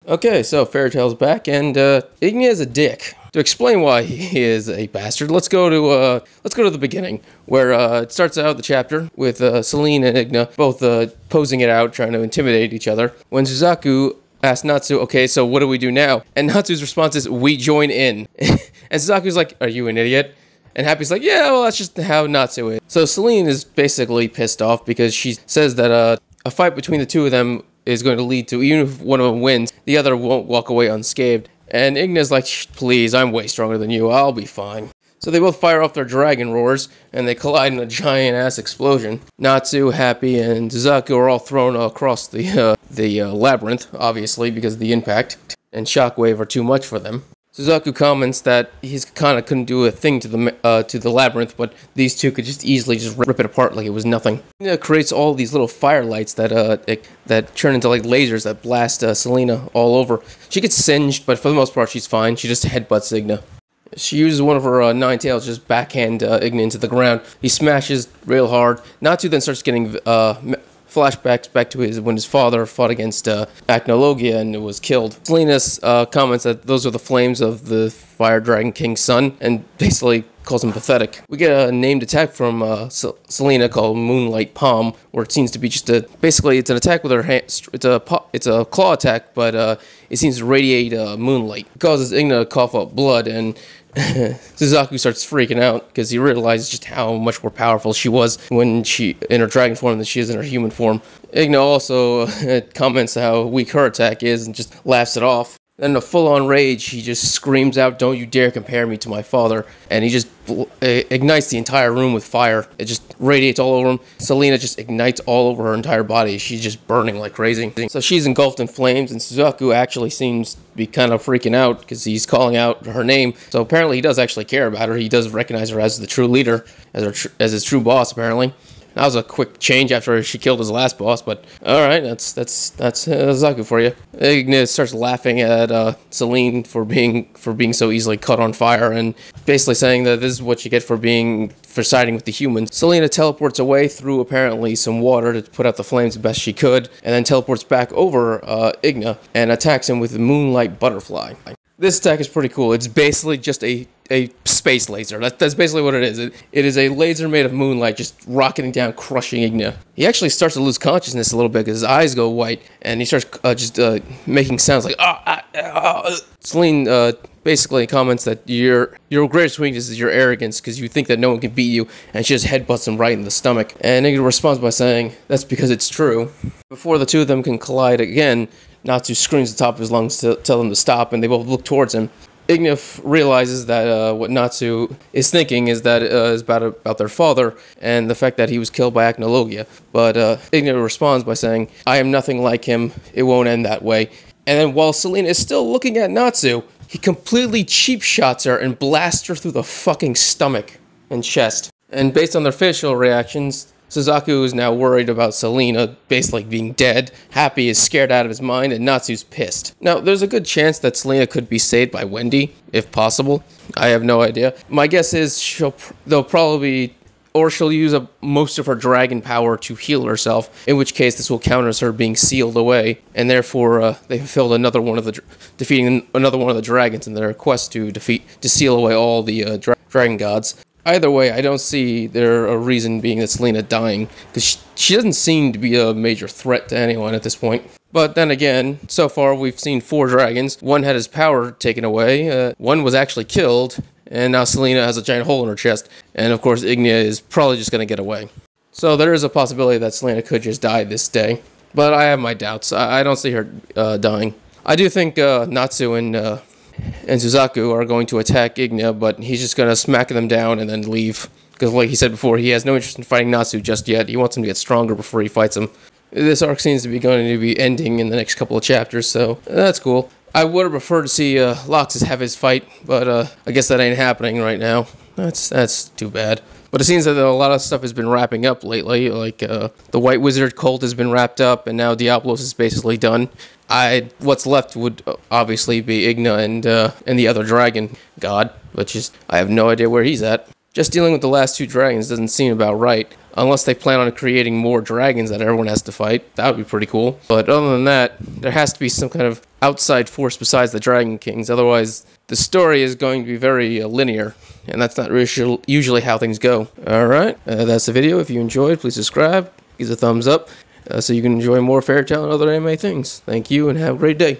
Okay, so Fairy Tail's back, and Ignia is a dick. To explain why he is a bastard, let's go to the beginning, where it starts out the chapter with Selene and Ignia both posing it out, trying to intimidate each other. When Suzaku asks Natsu, "Okay, so what do we do now?" and Natsu's response is, "We join in." And Suzaku's like, "Are you an idiot?" And Happy's like, "Yeah, well, that's just how Natsu is." So Selene is basically pissed off because she says that a fight between the two of them is going to lead to, even if one of them wins, the other won't walk away unscathed. And Ignia's like, "Please, I'm way stronger than you, I'll be fine." So they both fire off their dragon roars, and they collide in a giant-ass explosion. Natsu, Happy, and Suzaku are all thrown across the labyrinth, obviously, because of the impact, and Shockwave are too much for them. Suzaku comments that he kind of couldn't do a thing to the labyrinth, but these two could just easily just rip it apart like it was nothing. It creates all these little fire lights that turn into like lasers that blast Selena all over. She gets singed, but for the most part she's fine. She just headbutts Ignia. She uses one of her nine tails, just backhand Ignia into the ground. He smashes real hard. Natsu then starts getting flashbacks back to when his father fought against Acnologia and was killed. Selena's comments that those are the flames of the Fire Dragon King's son, and basically calls him pathetic. We get a named attack from Selena called Moonlight Palm, where it seems to be just basically it's an attack with her hand. It's a claw attack, but it seems to radiate moonlight. It causes Ignia to cough up blood, and Suzaku starts freaking out because he realizes just how much more powerful she was when she in her dragon form than she is in her human form. Ignia also comments how weak her attack is and just laughs it off. Then in a full-on rage, he just screams out, "Don't you dare compare me to my father!" And he just ignites the entire room with fire. It just radiates all over him. Selena just ignites all over her entire body. She's just burning like crazy. So she's engulfed in flames, and Suzaku actually seems to be kind of freaking out because he's calling out her name. So apparently he does actually care about her. He does recognize her as the true leader, as his true boss, apparently. That was a quick change after she killed his last boss, but alright, that's Suzaku for you. Ignia starts laughing at Selene for being so easily caught on fire, and basically saying that this is what you get for siding with the humans. Selena teleports away through apparently some water to put out the flames the best she could, and then teleports back over Ignia and attacks him with the Moonlight Butterfly. This attack is pretty cool. It's basically just a space laser. That's basically what it is. It is a laser made of moonlight just rocketing down, crushing Ignia. He actually starts to lose consciousness a little bit because his eyes go white, and he starts making sounds like Selene basically comments that your greatest weakness is your arrogance because you think that no one can beat you, and she just headbutts him right in the stomach. And Ignia responds by saying, "That's because it's true." Before the two of them can collide again, Natsu screams at the top of his lungs to tell them to stop, and they both look towards him. Ignia realizes that what Natsu is thinking is that is about their father and the fact that he was killed by Acnologia. But Ignia responds by saying, "I am nothing like him. It won't end that way." And then while Selena is still looking at Natsu, he completely cheap shots her and blasts her through the fucking stomach and chest. And based on their facial reactions, Suzaku is now worried about Selena basically being dead, Happy is scared out of his mind, and Natsu's pissed. Now, there's a good chance that Selena could be saved by Wendy, if possible. I have no idea. My guess is she'll use up most of her dragon power to heal herself, in which case this will count as her being sealed away, and therefore they fulfilled defeating another one of the dragons in their quest to seal away all the dragon gods. Either way, I don't see there a reason being that Selena dying, because she doesn't seem to be a major threat to anyone at this point. But then again, so far we've seen 4 dragons. One had his power taken away, one was actually killed, and now Selena has a giant hole in her chest, and of course Ignia is probably just going to get away. So there is a possibility that Selena could just die this day, but I have my doubts. I don't see her dying. I do think Natsu and Suzaku are going to attack Ignia, but he's just going to smack them down and then leave. Because like he said before, he has no interest in fighting Natsu just yet. He wants him to get stronger before he fights him. This arc seems to be going to be ending in the next couple of chapters, so that's cool. I would have preferred to see Laxus have his fight, but I guess that ain't happening right now. That's too bad. But it seems that a lot of stuff has been wrapping up lately, like the White Wizard cult has been wrapped up, and now Diablos is basically done. What's left would obviously be Ignia and the other dragon god, but I have no idea where he's at. Just dealing with the last 2 dragons doesn't seem about right. Unless they plan on creating more dragons that everyone has to fight. That would be pretty cool. But other than that, there has to be some kind of outside force besides the Dragon Kings. Otherwise, the story is going to be very linear. And that's not usually how things go. Alright, that's the video. If you enjoyed, please subscribe. Give us a thumbs up so you can enjoy more Fairy Tail and other anime things. Thank you and have a great day.